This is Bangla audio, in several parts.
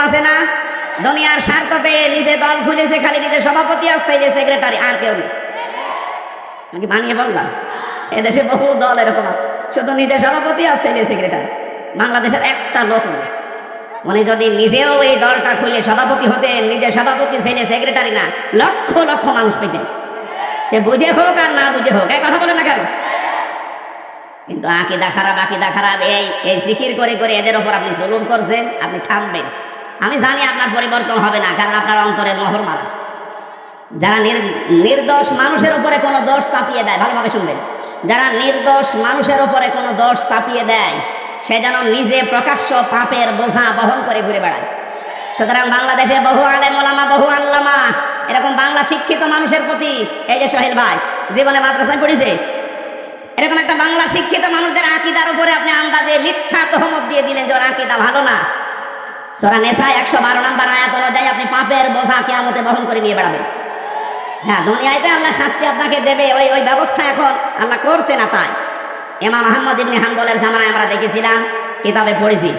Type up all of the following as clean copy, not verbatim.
আছে না? দুনিয়ার স্বার্থ পেয়ে নিজে দল খুলেছে, খালি নিজের সভাপতি আর ছেলে সেক্রেটারি, আর কেউ নেই। নাকি বানিয়ে বললাম? এদেশে বহু দল এরকম আছে, শুধু নিজের সভাপতি আর ছেলে সেক্রেটারি। বাংলাদেশের একটা লোক নেই। উনি যদি নিজেও এই দলটা খুলে সভাপতি হতেন, নিজের সভাপতি ছেলে সেক্রেটারি না, লক্ষ লক্ষ মানুষ পেতেন। সে বুঝে হোক আর না বুঝে হোক, এই কথা বলে না কেন? কিন্তু আকিদা খারাপ, এই জিকির করে করে এদের ওপর আপনি জুলুম করছেন, আপনি থামবেন। আমি জানি আপনার পরিবর্তন হবে না, কারণ আপনার অন্তরে মোহর মারা। যারা নির্দোষ মানুষের উপরে কোনো দোষ চাপিয়ে দেয়, ভালোভাবে শুনবেন, যারা নির্দোষ মানুষের উপরে কোনো দোষ চাপিয়ে দেয়, সে যেন নিজে প্রকাশ্য পাপের বোঝা বহন করে ঘুরে বেড়ায়। সুতরাং বাংলাদেশে বহু আলেম ওলামা, বহু আল্লামা, এরকম বাংলা শিক্ষিত মানুষের প্রতি, এই যে সোহেল ভাই জীবনে মাদ্রাসায় পড়েছে, এরকম একটা বাংলা শিক্ষিত মানুষদের আকীদার উপরে আপনি আন্দাজে মিথ্যা তহমত দিয়ে দিলেন যে ওর আকীদা ভালো না। সূরা নিসা 112 নম্বর আয়াত অনুযায়ী আপনি পাপের বোঝা কিয়ামতে বহন করে নিয়ে বেড়াবেন। হ্যাঁ, দুনিয়াতে আল্লাহ শাস্তি আপনাকে দেবে, ওই ব্যবস্থা এখন আল্লাহ করছে না। তাই ইমাম আহমদ ইবনে হাম্বলের জামানায় আমরা দেখেছিলাম, কিতাবে পড়েছি,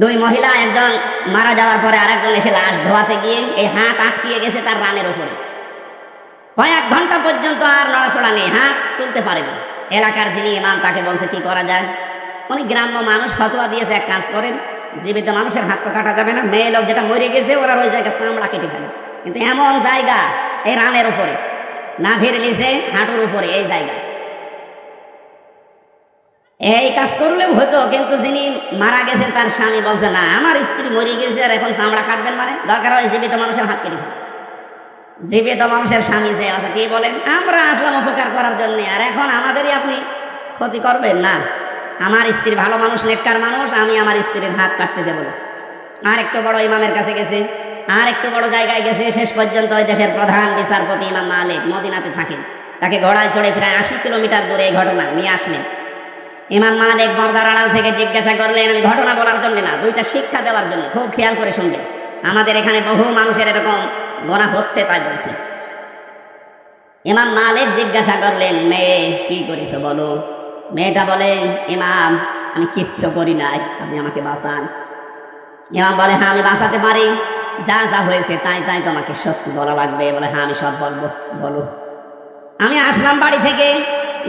দুই মহিলা, একজন মারা যাওয়ার পরে আরেকজন এসে লাশ ধোয়াতে গিয়ে এই হাত আটকিয়ে গেছে তার রানের উপরে। কয়েক ঘন্টা পর্যন্ত আর নড়াচড়া নেই, হাত তুলতে পারেনি। এলাকার যিনি ইমাম তাকে বলছে কি করা যায়। উনি গ্রাম্য মানুষ, ফতোয়া দিয়েছে এক কাজ করেন, জীবিত মানুষের হাত তো কাটা যাবে না, মেয়ে লোক যেটা মরে গেছে ওরা ওই জায়গায় চামড়া কেটে ফেলে। কিন্তু এমন জায়গা এই রানের উপরে, নাভির নিচে হাঁটুর উপরে, এই জায়গায় এই কাজ করলেও হতো। কিন্তু যিনি মারা গেছেন তার স্বামী বলছে না, আমার স্ত্রী মরে গেছে আর এখন চামড়া কাটবেন, মানে দরকার হয় জীবিত মানুষের হাত কেটে ফেলে। জীবিত মানুষের স্বামী যে আছে, কি বলেন, আমরা আসলাম উপকার করার জন্য, আর এখন আমাদেরই আপনি ক্ষতি করবেন না। আমার স্ত্রী ভালো মানুষ, নেককার মানুষ, আমি আমার স্ত্রীর হাত কাটতে দেব না। আর একটু বড় ইমামের কাছে গেছে, আর একটু বড় জায়গায় গেছে, শেষ পর্যন্ত ওই দেশের প্রধান বিচারপতি ইমাম মালিক মদিনাতে থাকেন, তাকে ঘোড়ায় চড়ে প্রায় 80 কিলোমিটার দূরে এই ঘটনা নিয়ে আসলেন। ইমাম মালিক পর্দার আড়াল থেকে জিজ্ঞাসা করলেন, আমি ঘটনা বলার জন্য না, দুইটা শিক্ষা দেওয়ার জন্য, খুব খেয়াল করে শুনবেন। আমাদের এখানে বহু মানুষের এরকম গোনা হচ্ছে, তাই বলছে। ইমাম মালিক জিজ্ঞাসা করলেন, মেয়ে কি করেছো বলো? মেয়েটা বলে, ইমাম আমি কিচ্ছু করি নাই, আপনি আমাকে বাঁচান। ইমাম বলে, হ্যাঁ আমি বাঁচাতে পারি, যা যা হয়েছে তাই তাই তোমাকে সত্যি বলা লাগবে। বলে, হ্যাঁ আমি সব বলবো, বলো। আমি আসলাম বাড়ি থেকে,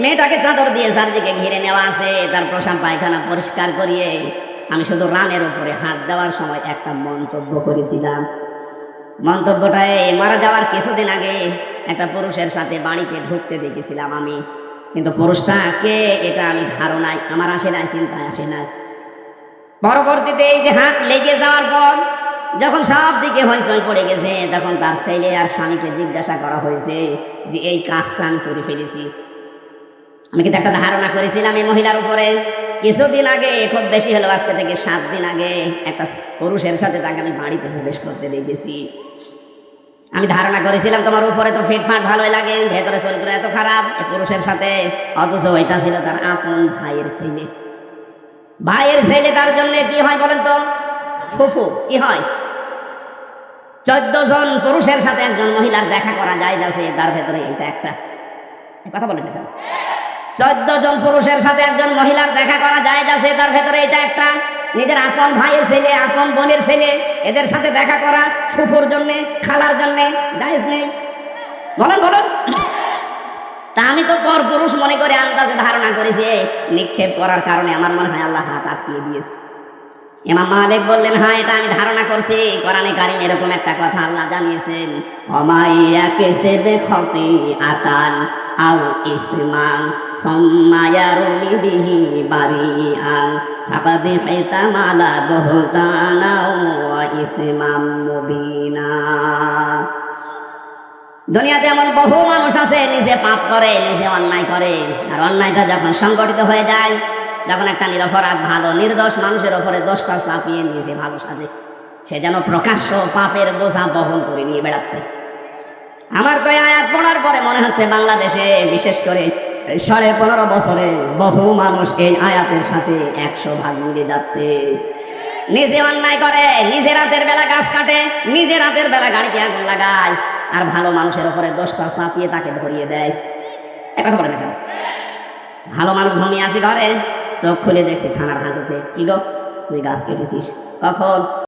মেয়েটাকে চাদর দিয়ে চারদিকে ঘিরে নেওয়া আছে, তার প্রসাব পায়খানা পরিষ্কার করিয়ে আমি শুধু রানের উপরে হাত দেওয়ার সময় একটা মন্তব্য করেছিলাম। মন্তব্যটায় মারা যাওয়ার কিছুদিন আগে একটা পুরুষের সাথে বাড়িতে ঢুকতে দেখেছিলাম আমি, কিন্তু পুরুষটা কে এটা আমি ধারণায় আমার আসে নাই, চিন্তায় আসে নাই। পরবর্তীতে এই যে হাত লেগে যাওয়ার পর যখন সব দিকে হইচই পড়ে গেছে, তখন তার ছেলে আর স্বামীকে জিজ্ঞাসা করা হয়েছে যে এই কাজটা আমি করে ফেলেছি। আমি কিন্তু একটা ধারণা করেছিলাম এই মহিলার উপরে। কিছুদিন আগে, খুব বেশি হলো আজকে থেকে 7 দিন আগে, একটা পুরুষের সাথে তাকে আমি বাড়িতে প্রবেশ করতে দেখেছি। আমি ধারণা করেছিলাম তোমার উপরে তো ফিটফাট ভালোই লাগে, ভেতরে চরিত্র এত খারাপ এই পুরুষের সাথে, অথচ এটা ছিল তার আপন ভাইয়ের ছেলে। ভাইয়ের ছেলে তার জন্য কি হয় বলেন তো? ফুফু। কি হয়? 14 জন পুরুষের সাথে একজন মহিলার দেখা করা যায় যাচ্ছে, তার ভেতরে এটা একটা। কথা বলেন না? 14 জন পুরুষের সাথে একজন মহিলার দেখা করা যায় যাচ্ছে, তার ভেতরে এটা একটা। নিজের আপন ভাইয়ের ছেলে, আপন বোনের ছেলে, এদের সাথে দেখা করা ফুফুর জন্য, খালার জন্য জায়েজ নেই? বলেন বলেন। তা আমি তো পর পুরুষ মনে করে আন্দাজে ধারণা করেছি, নিক্ষেপ করার কারণে আমার মনে হয় আল্লাহ হাত আটকিয়ে দিয়েছে। ইমাম মালিক বললেন, হ্যাঁ এটা আমি ধারণা করছি। কোরআনে কারিমে এরকম একটা কথা আল্লাহ জানিয়েছেন, ওমাইয়া কাসাবা খাতিআতান আও ইসমান সুম্মা ইয়ারমি বিহি বারিআন ফাকাদ ইহতামালা বুহতানা ওয়া ইসমান মুবিনা। দুনিয়াতে এমন বহু মানুষ আছে, নিজে পাপ করে, নিজে অন্যায় করে, আর অন্যায়টা যখন সংগঠিত হয়ে যায়, যখন একটা নিরপরাধ ভালো নির্দোষ মানুষের ওপরে দোষটা চাপিয়ে নিজে ভালো সাজে, সে যেন প্রকাশ্য পাপের বোঝা বহন করে নিয়ে বেড়াচ্ছে। আমার তো আয়াত পড়ার পরে মনে হচ্ছে বাংলাদেশে বিশেষ করে 15.5 বছরে বহু মানুষ এই আয়াতের সাথে 100 ভাগ মিলে যাচ্ছে। নিজে অন্যায় করে, নিজে রাতের বেলা গাছ কাটে, নিজে রাতের বেলা গাড়িতে আগুন লাগায়, আর ভালো মানুষের উপরে দোষটা চাপিয়ে তাকে ধরিয়ে দেয়। কথা বলে না কেন? ভালো মানুষ ঘুমিয়ে আছে ঘরে, চোখ খুলে দেখছি থানার হাজতে, কি গো তুই গাছ কেটেছিস কখন?